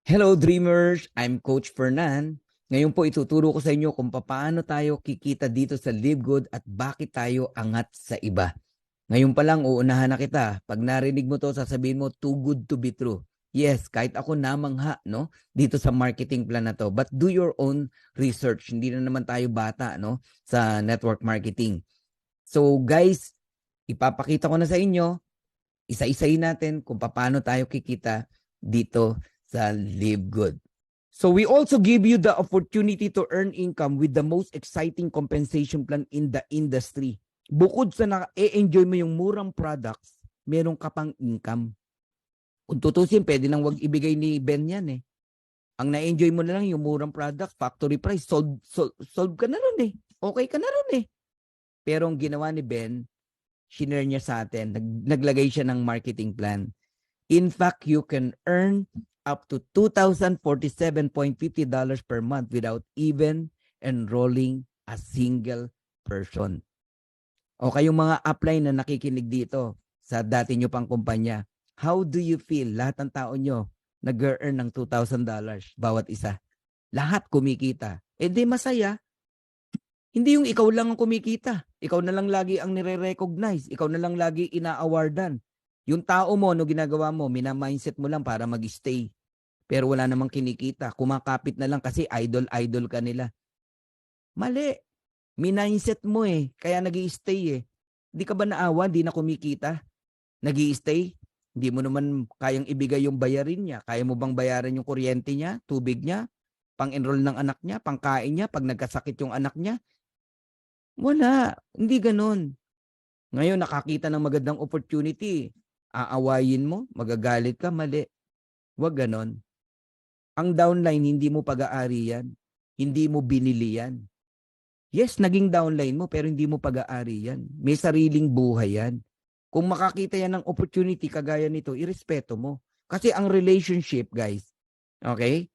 Hello Dreamers! I'm Coach Fernan. Ngayon po ituturo ko sa inyo kung paano tayo kikita dito sa Live Good at bakit tayo angat sa iba. Ngayon pa lang uunahan na kita. Pag narinig mo to, sasabihin mo too good to be true. Yes, kahit ako namangha no, dito sa marketing plan na to. But do your own research. Hindi na naman tayo bata no, sa network marketing. So guys, ipapakita ko na sa inyo, isa-isayin natin kung paano tayo kikita dito sa Live Good. So we also give you the opportunity to earn income with the most exciting compensation plan in the industry. Bukod sa na-enjoy mo yung murang products, meron ka pang income. Kung tutusin, pwede nang wag ibigay ni Ben yan eh. Ang na-enjoy mo na lang yung murang products, factory price, solve ka na rin eh. Okay ka na rin eh. Pero ang ginawa ni Ben, shinare niya sa atin, naglagay siya ng marketing plan. In fact, you can earn up to $2,047.50 per month without even enrolling a single person. O kayong mga upline na nakikinig dito sa dati nyo pang kumpanya, how do you feel? Lahat ng tao nyo nag-earn ng $2,000 bawat isa. Lahat kumikita. Eh di masaya. Hindi yung ikaw lang ang kumikita. Ikaw na lang lagi ang nire-recognize. Ikaw na lang lagi ina-awardan. Yung tao mo, no ginagawa mo, mina-mindset mo lang para mag-stay. Pero wala namang kinikita. Kumakapit na lang kasi idol-idol ka nila. Mali. Mindset mo eh. Kaya nag-i-stay eh. Di ka ba naawa? Di na kumikita? Nag-i-stay? Hindi mo naman kayang ibigay yung bayarin niya. Kaya mo bang bayaran yung kuryente niya, tubig niya, pang-enroll ng anak niya, pangkain niya, pag nagkasakit yung anak niya? Wala. Hindi ganun. Ngayon, nakakita ng magandang opportunity. Aawayin mo, magagalit ka, mali. Huwag ganon. Ang downline, hindi mo pag-aari yan. Hindi mo binili yan. Yes, naging downline mo, pero hindi mo pag-aari yan. May sariling buhay yan. Kung makakita yan ng opportunity kagaya nito, irespeto mo. Kasi ang relationship, guys, okay,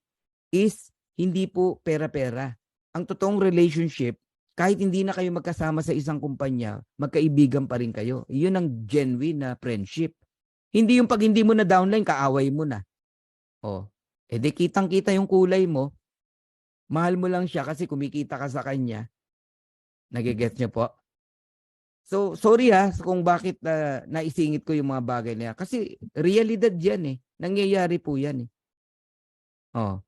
is hindi po pera-pera. Ang totoong relationship, kahit hindi na kayo magkasama sa isang kumpanya, magkaibigan pa rin kayo. Yun ang genuine na friendship. Hindi yung pag hindi mo na downline, kaaway mo na. Oh, di kitang-kita yung kulay mo, mahal mo lang siya kasi kumikita ka sa kanya. Nagigets niyo po? So, sorry kung bakit naisingit ko yung mga bagay na yan. Kasi realidad yan eh. Nangyayari po yan eh. Oh.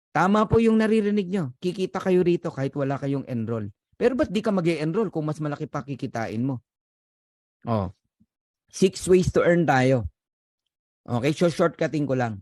Tama po yung naririnig nyo. Kikita kayo rito kahit wala kayong enroll. Pero ba't di ka mag-e-enroll kung mas malaki pa kikitain mo? Oh. 6 ways to earn tayo. Okay, so shortcutting ko lang.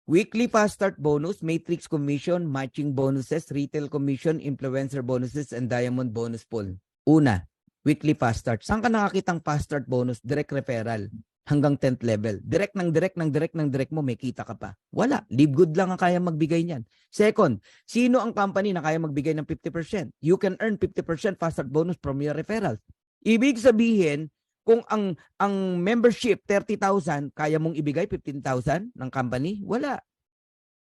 Weekly fast start bonus, matrix commission, matching bonuses, retail commission, influencer bonuses, and diamond bonus pool. Una, weekly fast start. Saan ka nakakitang fast start bonus? Direct referral hanggang 10th level. Direct mo, may kita ka pa. Wala. Live Good lang ang kaya magbigay niyan. Second, sino ang company na kaya magbigay ng 50%? You can earn 50% fast start bonus from your referrals. Ibig sabihin, kung ang membership 30,000, kaya mong ibigay 15,000 ng company? Wala.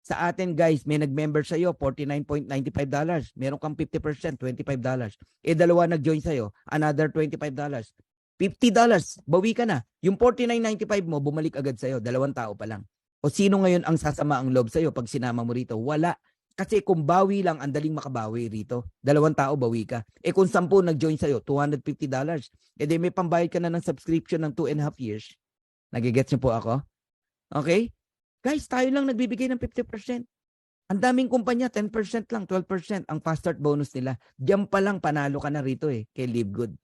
Sa atin guys, may nag-member sa iyo $49.95. Meron kang 50%, $25. Dalawa nag-join sa iyo, another $25. $50, bawi ka na. Yung $49.95 mo, bumalik agad sa iyo, dalawang tao pa lang. O sino ngayon ang sasama ang loob sa iyo pag sinama mo rito? Wala. Kasi kung bawi lang, ang daling makabawi rito. Dalawang tao, bawi ka. Kung 10 nag-join sa'yo, $250. Di may pambayad ka na ng subscription ng 2.5 years. Nagigets niyo po ako? Okay? Guys, tayo lang nagbibigay ng 50%. Ang daming kumpanya, 10% lang, 12% ang fast start bonus nila. Diyan pa lang, panalo ka na rito kay Live Good.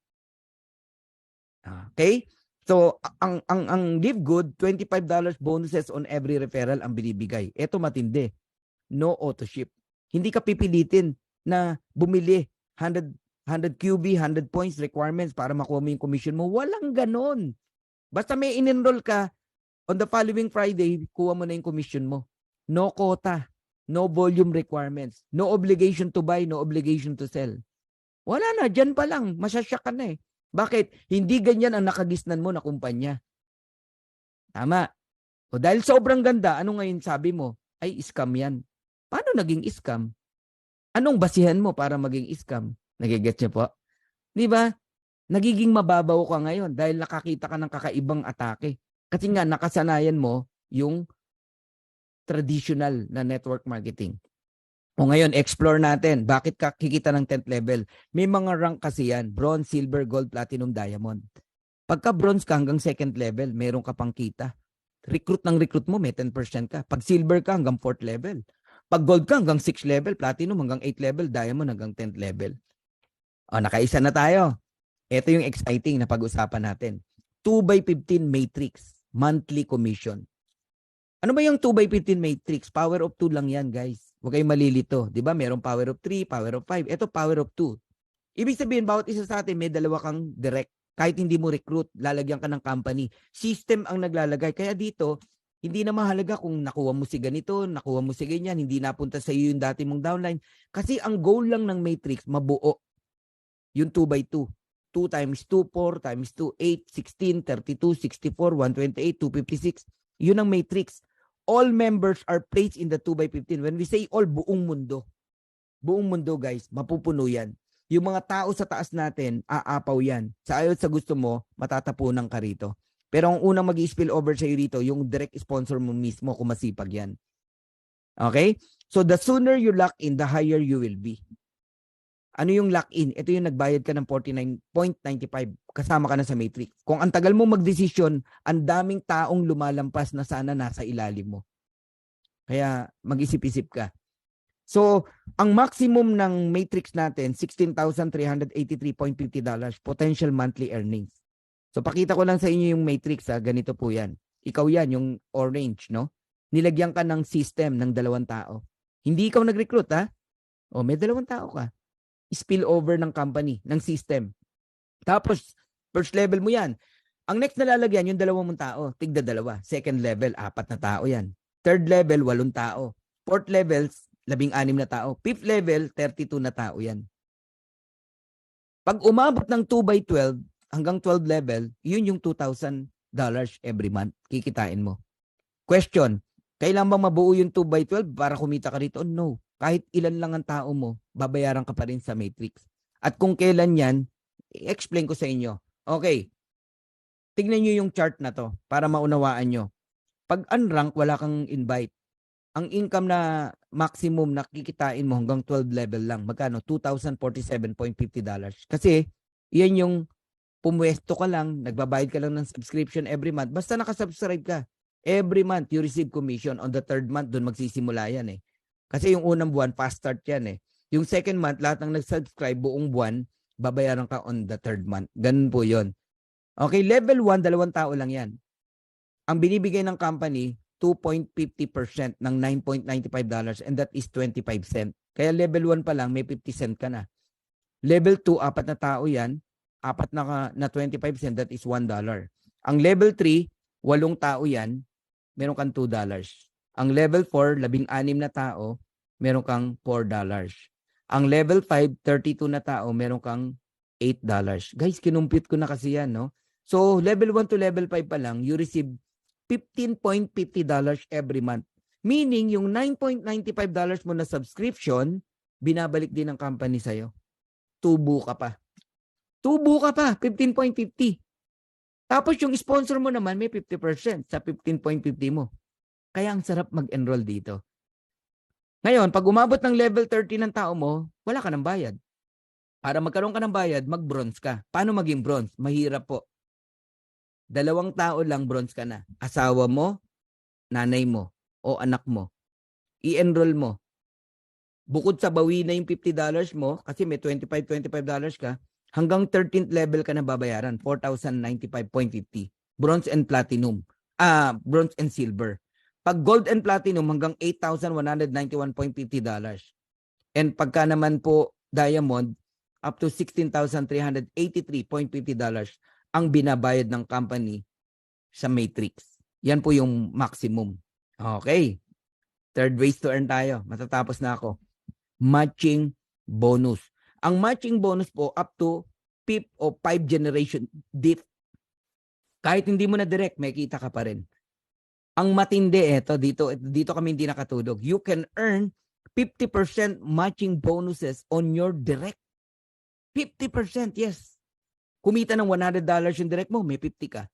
Okay? So, ang Live Good, $25 bonuses on every referral ang binibigay. Ito matindi. No auto ship. Hindi ka pipilitin na bumili 100 QB, 100 points requirements para makuha mo yung commission mo. Walang ganon. Basta may in-enroll ka, on the following Friday, kuha mo na yung commission mo. No quota, no volume requirements, no obligation to buy, no obligation to sell. Wala na, dyan pa lang, masyasyak ka na eh. Bakit? Hindi ganyan ang nakagisnan mo na kumpanya. Tama. O dahil sobrang ganda, ano ngayon sabi mo? Ay, scam yan. Paano naging scam? Anong basihan mo para maging scam? Nagigets niyo po? Di ba? Nagiging mababaw ka ngayon dahil nakakita ka ng kakaibang atake. Kasi nga, nakasanayan mo yung traditional na network marketing. O ngayon, explore natin. Bakit ka kikita ng 10th level? May mga rank kasi yan. Bronze, silver, gold, platinum, diamond. Pagka bronze ka hanggang 2nd level, meron ka pang kita. Recruit mo, may 10% ka. Pag silver ka hanggang 4th level. Pag gold ka hanggang 6th level, platinum hanggang 8th level, diamond hanggang 10th level. O, nakaisa na tayo. Ito yung exciting na pag-usapan natin. 2x15 matrix, monthly commission. Ano ba yung 2x15 matrix? Power of 2 lang yan, guys. Huwag kayong malilito. Di ba? Merong power of 3, power of 5. Ito, power of 2. Ibig sabihin, bawat isa sa atin, may dalawa kang direct. Kahit hindi mo recruit, lalagyan ka ng company. System ang naglalagay. Kaya dito, hindi na mahalaga kung nakuha mo si ganito, nakuha mo si ganyan, hindi napunta sa iyo yung dati mong downline. Kasi ang goal lang ng matrix, mabuo. Yung 2x2. 2 times 2, 4 times 2, 8, 16, 32, 64, 128, 256. Yun ang matrix. All members are placed in the 2x15. When we say all, buong mundo. Buong mundo, guys, mapupuno yan. Yung mga tao sa taas natin, aapaw yan. Sa ayaw sa gusto mo, matatapunan ka rito. Pero ang unang mag-i-spill over sa'yo rito, yung direct sponsor mo mismo, kung masipag yan. Okay? So the sooner you lock in, the higher you will be. Ano yung lock-in? Ito yung nagbayad ka ng 49.95. Kasama ka na sa matrix. Kung ang tagal mo magdesisyon, ang daming taong lumalampas na sana nasa ilalim mo. Kaya mag-isip-isip ka. So, ang maximum ng matrix natin, $16,383.50 potential monthly earnings. So, pakita ko lang sa inyo yung matrix. Ganito po yan. Ikaw yan, yung orange, no? Nilagyan ka ng system ng 2 tao. Hindi ikaw nag-recruit, ha? O, may 2 tao ka. Spill over ng company, ng system. Tapos, first level mo yan. Ang next na lalagyan, yung 2 mong tao, tigda 2. Second level, 4 na tao yan. Third level, 8 tao. Fourth level, 16 na tao. Fifth level, 32 na tao yan. Pag umabot ng 2x12 hanggang 12 level, yun yung $2,000 every month. Kikitain mo. Question, kailan bang mabuo yung 2x12 para kumita ka rito? No. Kahit ilan lang ang tao mo, babayaran ka pa rin sa matrix. At kung kailan yan, i-explain ko sa inyo. Okay, tignan nyo yung chart na to para maunawaan nyo. Pag unrank, wala kang invite. Ang income na maximum na kikitain mo hanggang 12 level lang. Magkano? $2,047.50. Kasi, yan yung pumwesto ka lang, nagbabayad ka lang ng subscription every month. Basta nakasubscribe ka. Every month, you receive commission. On the 3rd month, doon magsisimula yan eh. Kasi yung unang buwan, fast start yan eh. Yung 2nd month, lahat ng nag-subscribe buong buwan, babayaran ka on the 3rd month. Ganun po yun. Okay, level 1, 2 tao lang yan. Ang binibigay ng company, 2.50% ng $9.95 and that is 25 cent. Kaya level 1 pa lang, may 50 cent ka na. Level 2, 4 na tao yan, 4 na 25 cent, that is $1. Ang level 3, 8 tao yan, meron kang $2. Ang level 4, 16 na tao, meron kang $4. Ang level 5, 32 na tao, meron kang $8. Guys, kinumpute ko na kasi yan, no? So, level 1 to level 5 pa lang, you receive $15.50 every month. Meaning, yung $9.95 mo na subscription, binabalik din ng company sa'yo. Tubo ka pa. 15.50. Tapos yung sponsor mo naman, may 50% sa 15.50 mo. Kaya ang sarap mag-enroll dito. Ngayon, pag umabot ng level 30 ng tao mo, wala ka ng bayad. Para magkaroon ka ng bayad, mag-bronze ka. Paano maging bronze? Mahirap po. 2 tao lang bronze ka na. Asawa mo, nanay mo, o anak mo. I-enroll mo. Bukod sa bawi na yung $50 mo, kasi may $25 ka, hanggang 13th level ka na babayaran, $4,095.50. Bronze and platinum. Bronze and silver. Pag gold and platinum, hanggang $8,191.50. And pagka naman po diamond, up to $16,383.50 ang binabayad ng company sa matrix. Yan po yung maximum. Okay. Third ways to earn tayo. Matatapos na ako. Matching bonus. Ang matching bonus po up to 5th o 5 generation diff. Kahit hindi mo na direct, may kita ka pa rin. Ang matindi dito kami hindi nakatulog. You can earn 50% matching bonuses on your direct. 50%, yes. Kumita ng $100 yung direct mo, may 50 ka.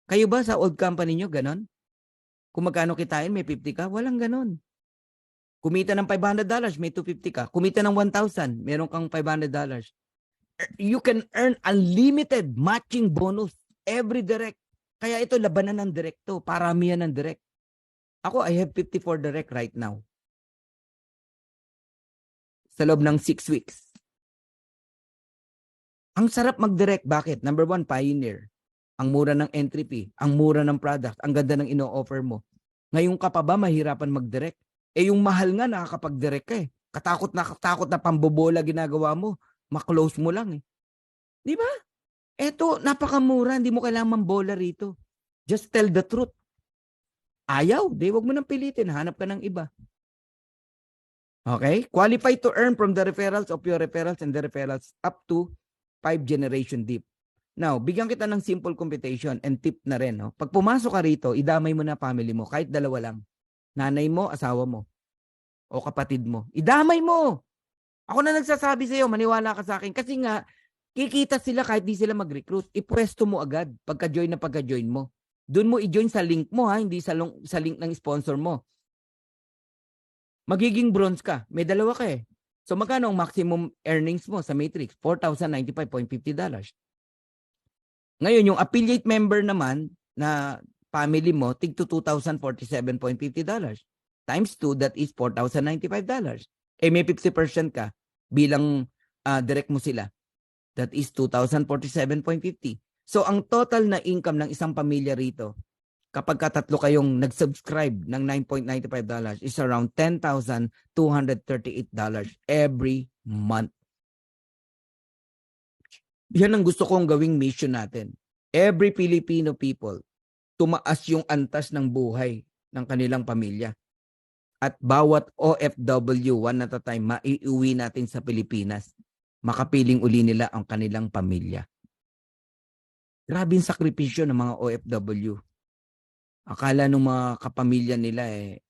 Kayo ba sa old company nyo, ganon? Kung magkano kitain, may 50 ka. Walang ganon. Kumita ng $500, may 250 ka. Kumita ng 1,000, meron kang $500. You can earn unlimited matching bonus every direct. Kaya ito, labanan ng direct to. Paramihan ng direct. Ako, I have 54 direct right now. Sa loob ng 6 weeks. Ang sarap mag-direct. Bakit? Number 1, pioneer. Ang mura ng entry fee. Ang mura ng product. Ang ganda ng ino-offer mo. Ngayon ka pa ba mahirapan mag-direct? Yung mahal nga nakakapag-direct ka eh. Katakot na pambobola ginagawa mo. Ma-close mo lang eh. Di ba? Eto, napakamura. Hindi mo kailangan mambola rito. Just tell the truth. Ayaw. Wag mo nang pilitin. Hanap ka ng iba. Okay? Qualify to earn from the referrals of your referrals and the referrals up to 5 generation deep. Now, bigyan kita ng simple computation and tip na rin. No? Pag pumasok ka rito, idamay mo na family mo. Kahit dalawa lang. Nanay mo, asawa mo. O kapatid mo. Idamay mo! Ako na nagsasabi sa'yo, maniwala ka sa akin. Kasi nga, kikita sila kahit di sila mag-recruit. Ipwesto mo agad pagka-join na pagka-join mo. Doon mo i-join sa link mo ha, hindi sa link ng sponsor mo. Magiging bronze ka. May dalawa ka eh. So magkano ang maximum earnings mo sa Matrix? $4,095.50. Ngayon, yung affiliate member naman na family mo, tig to $2,047.50. Times 2, that is $4,095. May 50% ka bilang direct mo sila. That is $2,047.50. So, ang total na income ng isang pamilya rito, kapag katatlo kayong nag-subscribe ng $9.95 is around $10,238 every month. Yan ang gusto kong gawing mission natin. Every Filipino people, tumaas yung antas ng buhay ng kanilang pamilya. At bawat OFW, one at a time, maiuwi natin sa Pilipinas. Makapiling uli nila ang kanilang pamilya. Grabe yung sakripisyo ng mga OFW. Akala ng mga kapamilya nila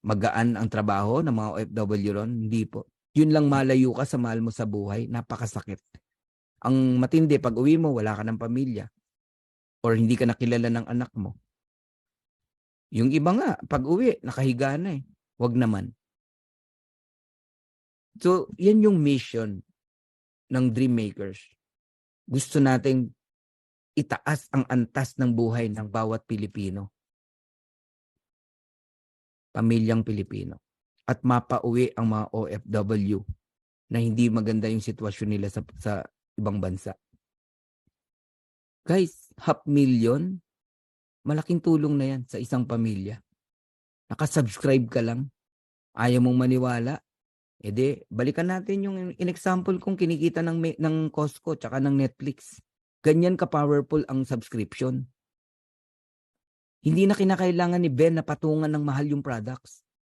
magaan ang trabaho ng mga OFW ron. Hindi po. Yun lang malayo ka sa mahal mo sa buhay. Napakasakit. Ang matindi, pag uwi mo, wala ka ng pamilya. Or hindi ka nakilala ng anak mo. Yung iba nga, pag uwi, nakahiga na eh. Wag naman. So, yan yung mission ng Dream Makers. Gusto nating itaas ang antas ng buhay ng bawat Pilipino. Pamilyang Pilipino. At mapauwi ang mga OFW na hindi maganda yung sitwasyon nila sa ibang bansa. Guys, 500,000, malaking tulong na yan sa isang pamilya. Nakasubscribe ka lang, ayaw mong maniwala, balikan natin yung in-example kong kinikita ng Costco tsaka ng Netflix. Ganyan ka-powerful ang subscription. Hindi na kinakailangan ni Ben na patungan ng mahal yung products.